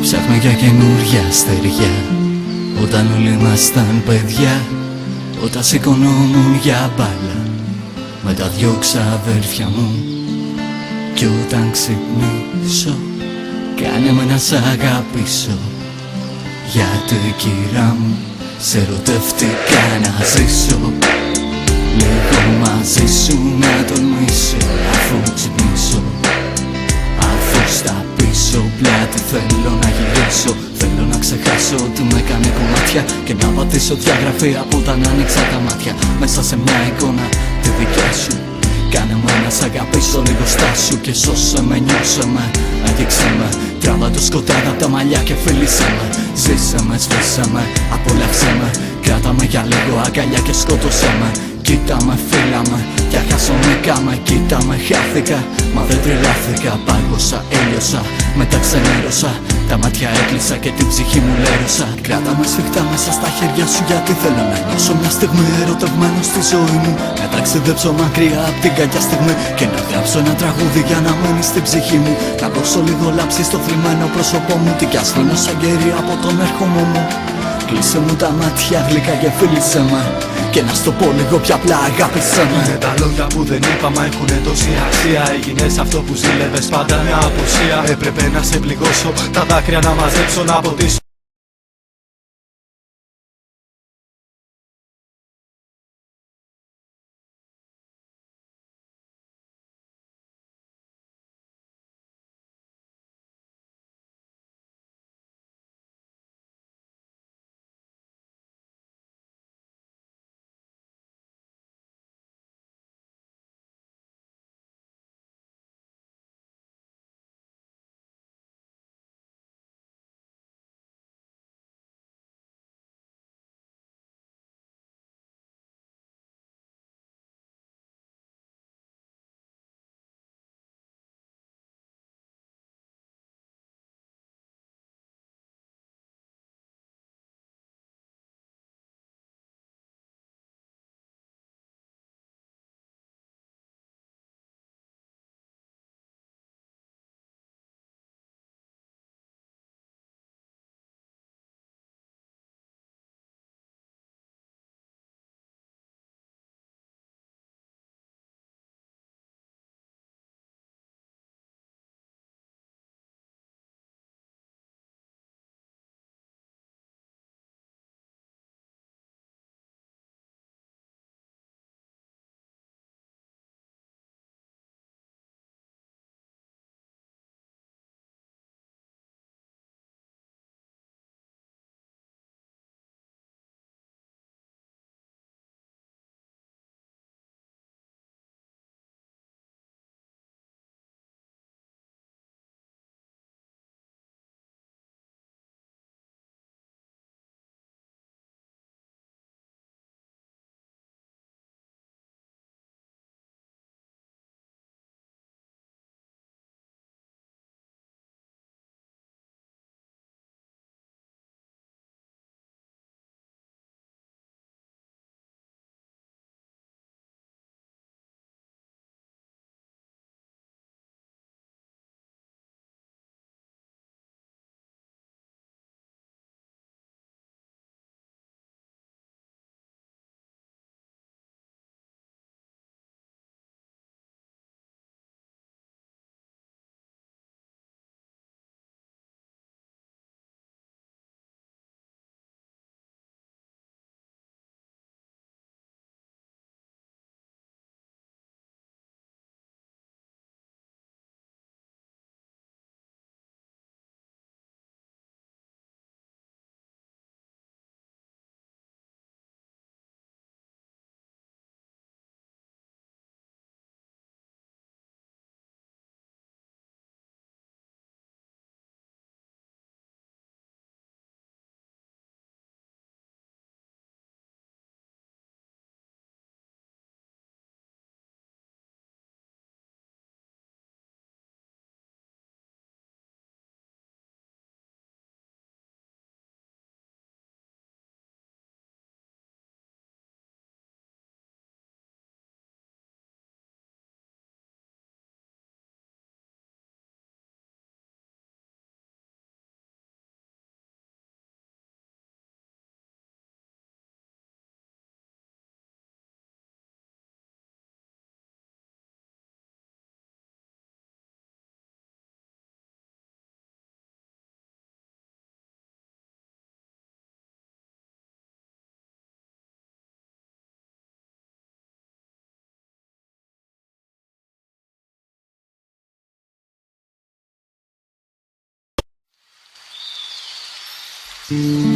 Ψάχνω για καινούρια στεριά, όταν όλοι ήμασταν παιδιά. Όταν σηκωνόμουν για μπάλα με τα δυο ξαδέρφια μου. Κι όταν ξυπνήσω, κάνε με να σ' αγαπήσω. Γιατί κυρά μου, σε ερωτεύτηκα να ζήσω. Λίγο μαζί σου να τολμήσω, αφού ξυπνήσω. Αφού στα πίσω πλάτη θέλω να γυρίσω. Θέλω να ξεχάσω ότι με έκανε κομμάτια και να πατήσω διαγραφή από όταν άνοιξα τα μάτια. Μέσα σε μια εικόνα τη δικιά σου. Κάνε μου να σ' αγαπήσω λίγο στάσου και σώσε με, νιώσε με, αγγίξε με. Τράβα το σκοτάδι απ' τα μαλλιά και φίλησε με. Ζήσε με, σβήσε με, απόλαυσέ με. Κράτα με για λίγο αγκαλιά και σκότωσέ με. Κοίτα με, φίλα με, κι αχασονικά με. Κοίτα με, χάθηκα, μα δεν τρελάθηκα. Πάγωσα, έλειωσα, μετά ξενέρωσα. Τα μάτια έκλεισα και την ψυχή μου λέρωσα. Κράτα με σφιχτά μέσα στα χέρια σου, γιατί θέλω να νιώσω μια στιγμή ερωτευμένο στη ζωή μου. Να ταξιδέψω μακριά απ' την κακιά στιγμή και να γράψω ένα τραγούδι για να μείνει στην ψυχή μου. Να δώσω λίγο λάψη στο θλιμμένο πρόσωπό μου. Τι κι ασφήνω σαν κερί από τον έρχομο μου. Κλείσε μου τα μάτια γλυκά και φίλησε με. Και να στο πω λίγο πιο απλά, αγάπησέ με. Είναι τα λόγια που δεν είπαμε, έχουνε τόση αξία. Έγινες αυτό που ζήλευες πάντα, μια απουσία. Έπρεπε να σε πληγώσω, τα δάκρυα να μαζέψω, να ποτίσω.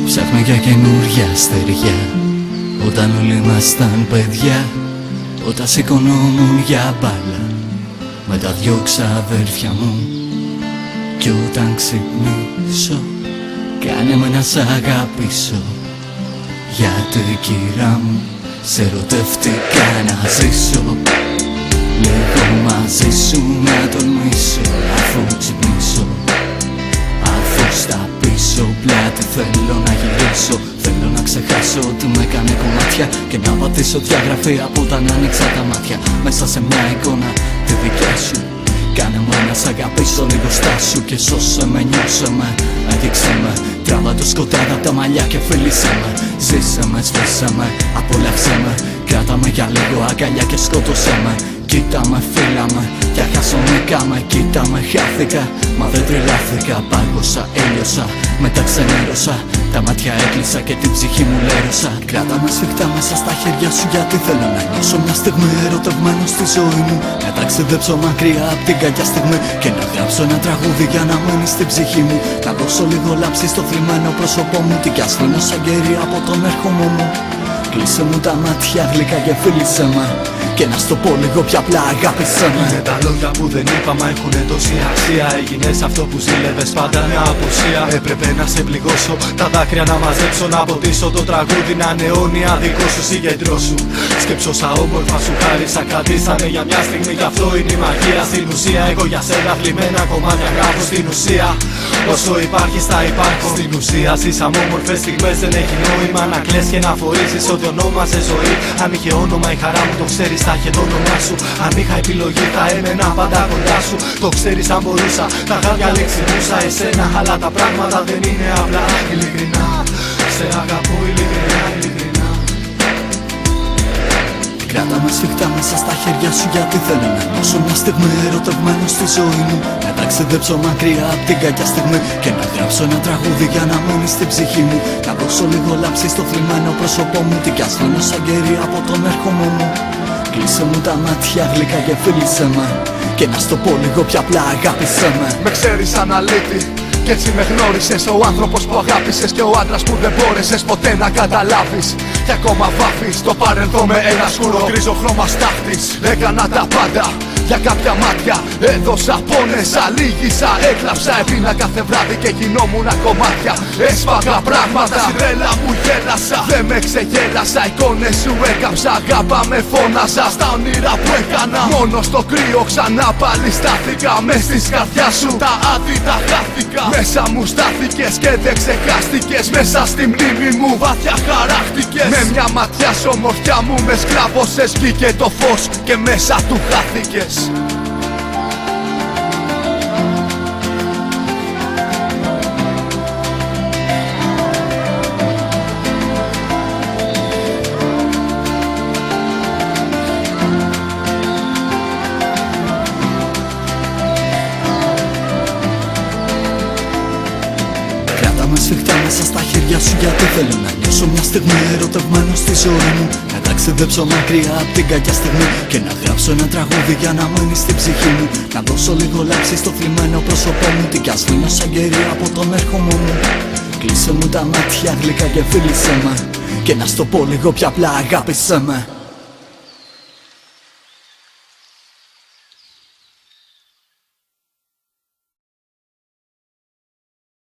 Ψάχνω για καινούρια στεριά, όταν όλοι ήμασταν παιδιά, όταν σηκωνόμουν για μπάλα με τα δυο ξαδέρφια μου. Κι όταν ξυπνήσω, κάνε με να σ' αγαπήσω, γιατί κυρά μου σε ερωτεύτηκα να ζήσω. Λίγο μαζί σου να τολμήσω, αφού ξυπνήσω, αφού στα πίσω πλάτη θέλω να γυρίσω. Θέλω να ξεχάσω ότι με έκανε κομμάτια και να πατήσω διαγραφή από όταν άνοιξα τα μάτια. Μέσα σε μια εικόνα τη δικιά σου, κάνε μου να σ' αγαπήσω λίγο στάσου και σώσε με, νιώσε με, έδειξε με. Τράβα το σκοτάδι απ' τα μαλλιά και φίλησέ με. Ζήσε με, σβήσε με, απόλαυσέ με. Κράτα με για λίγο αγκαλιά και σκότωσέ με. Κοίτα με, φίλα με, για χασονικά με. Κοίτα με, χάθηκα, μα δεν τρελάθηκα. Πάγωσα, έλειωσα, μετά ξενέρωσα. Τα μάτια έκλεισα και την ψυχή μου λέρωσα. Κράτα με σφιχτά μέσα στα χέρια σου, γιατί θέλω να νιώσω μια στιγμή ερωτευμένο στη ζωή μου. Να ταξιδέψω μακριά απ' την κακιά στιγμή και να γράψω ένα τραγούδι για να μείνει στην ψυχή μου. Να δώσω λίγο λάψη στο θλιμμένο πρόσωπό μου, την κι ασφήνω σαν κερί από τον έρχομο μου. Κλείσε μου τα μάτια γλυκά και φίλησέ με, και να στο πω λίγο πιο απλά αγάπησέ με. Είναι τα λόγια που δεν είπα μα έχουνε τόση αξία. Έγινες αυτό που ζήλευες πάντα μια απουσία. Έπρεπε να σε πληγώσω, τα δάκρυα να μαζέψω, να ποτίσω το τραγούδι να είναι αιώνια δικό σου. Συγκεντρώσου, σκέψω σαν όμορφα σου χάρισα. Κρατήσανε για μια στιγμή, γι' αυτό είναι η μαγεία. Στην ουσία εγώ για σένα θλιμμένα κομμάτια γράφω. Στην ουσία όσο υπάρχεις θα υπάρχω. Στην ουσία ζήσαμε όμορφες στιγμές, δεν έχει νόημα να κλαις και να φορίζεις ό,τι ονόμασε ζωή. Αν είχε όνομα η χαρά μου το ξέρεις θα είχε το όνομά σου. Αν είχα επιλογή θα έμενα πάντα κοντά σου. Το ξέρεις αν μπορούσα, τα είχα διαλέξει μουσα εσένα. Αλλά τα πράγματα δεν είναι απλά, ειλικρινά. Σε αγαπώ ειλικρινά, ειλικρινά. Κράτα με σφιχτά μέσα στα χέρια σου, γιατί θέλω να νιώσω μια στιγμή ερωτευμένο στη ζωή μου. Να ταξιδέψω μακριά απ' την κακιά στιγμή και να γράψω ένα τραγούδι για να μείνει στην ψυχή μου. Να δώσω λίγο λάψη στο θλιμμένο πρόσωπό μου, την κι ασφήνω σαν κερί από τον έρχομο μου. Κλείσε μου τα μάτια γλυκά και φίλησέ με, και να στο πω λίγο πιο απλά αγάπησέ με. Με ξέρεις αναλύτη κι έτσι με γνώρισες. Ο άνθρωπος που αγάπησες και ο άντρας που δεν μπόρεσες ποτέ να καταλάβεις. Κι ακόμα βάφεις το παρελθόν με ένα σκούρο γκρίζο χρώμα στάχτης. Έκανα τα πάντα για κάποια μάτια, έδωσα, πόνεσα, λύγησα, έκλαψα. Έπινα κάθε βράδυ και γινόμουν κομμάτια. Έσφαγα πράγματα, στην τρέλα μου γέλασα. Δεν με ξεγέλασα, εικόνες σου έκαψα. Αγάπα με φώναζα στα όνειρα που έκανα. Μόνο στο κρύο ξανά πάλι στάθηκα. Μες στις καρδιάς σου τα άδη τα χάθηκα. Μέσα μου στάθηκες και δεν ξεχάστηκες. Μέσα στη μνήμη μου βαθιά χαράχτηκες. Με μια ματιά σ' ομορφιά μου με σκλάβωσες. Βγήκε το φως και μέσα του χάθηκες. Κράτα με σφιχτά μέσα στα χέρια σου, γιατί θέλω να νιώσω μια στιγμή ερωτευμένο στη ζωή μου. Να ταξιδέψω μακριά απ' την κακιά στιγμή και να γράψω ένα τραγούδι για να μείνει στην ψυχή μου. Να δώσω λίγο λάψη στο θλιμμένο πρόσωπό μου, την κι ασφήνω σαν κερί από τον έρχομο μου. Κλείσε μου τα μάτια γλυκά και φίλησέ με, και να στο πω λίγο πιο απλά αγάπησέ με.